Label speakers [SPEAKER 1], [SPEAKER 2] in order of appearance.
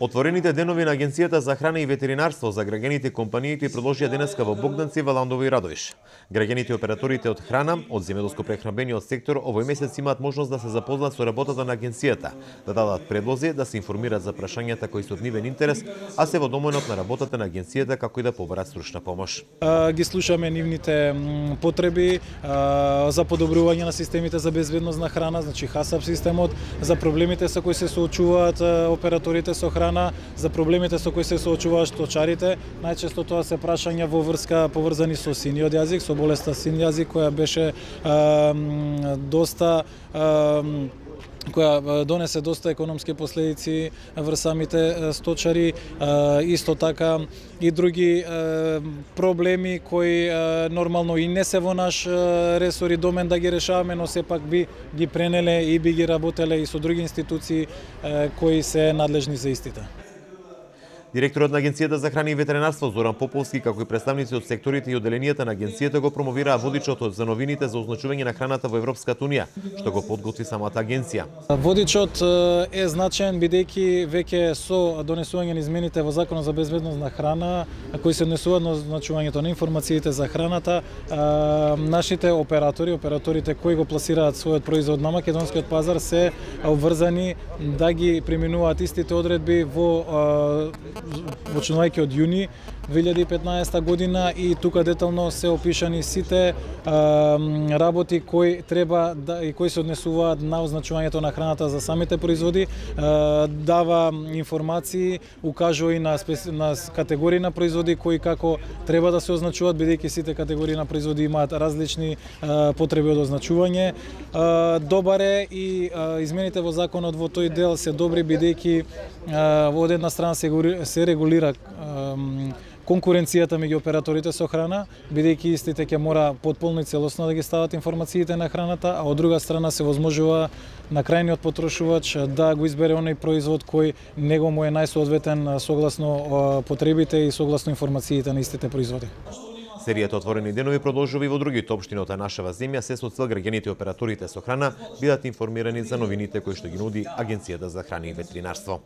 [SPEAKER 1] Отворените денови на Агенцијата за храна и ветеринарство за граѓаните и компаниите продолжија денеска во Богданци, Валандово и Радоиш. Граѓаните и операторите од храна, од земјоделско-прехранбениот сектор овој месец имаат можност да се запознаат со работата на агенцијата, да дадат предлози, да се информираат за прашањата кои се од нивен интерес, а се во доменот на работата на агенцијата како и да побарат стручна помош.
[SPEAKER 2] Ги слушаме нивните потреби за подобрување на системите за безбедност на храна, значи ХАСАП системот, за проблемите со кои се соочуваат операторите со храна, за проблемите со кои се соочуваат сточарите. Најчесто тоа се прашања во врска поврзани со синиот јазик, со болеста син јазик, која беше која донесе доста економски последици врз самите сточари, исто така и други проблеми кои нормално и не се во наш ресор и домен да ги решаваме, но сепак би ги пренеле и би ги работеле и со други институции кои се надлежни за истите.
[SPEAKER 1] Директорот на Агенцијата за храна и ветеринарство Зоран Поповски, како и представници од секторите и оделенијата на агенцијата го промовираа водичот за новините за означување на храната во Европската унија, што го подготви самата агенција.
[SPEAKER 2] Водичот е значаен бидејќи веќе со донесување на измените во Законот за безбедност на храна, кои се однесуваат на означувањето на информациите за храната, нашите операторите кои го пласираат својот производ на македонскиот пазар се обврзани да ги преминуваат истите одредби почнувајќи од јуни 2015 година, и тука детално се опишани сите работи кои треба и кои се однесуваат на означувањето на храната за самите производи, дава информации, укажува и на категории на производи кои како треба да се означуваат, бидејќи сите категории на производи имаат различни потреби од означување. Добар е и измените во законот во тој дел се добри, бидејќи од една страна се регулира конкуренцијата меѓу операторите со храна, бидејќи истите ќе мора потполно и целосно да ги стават информациите на храната, а од друга страна се возможува на крајниот потрошувач да го избере оној производ кој него му е најсоодветен согласно потребите и согласно информациите на истите производи.
[SPEAKER 1] Серијата Отворени денови продолжува и во другите општини од нашава земја, се со цел граѓаните и операторите со храна бидат информирани за новините кои што ги нуди Агенцијата за храна и ветеринарство.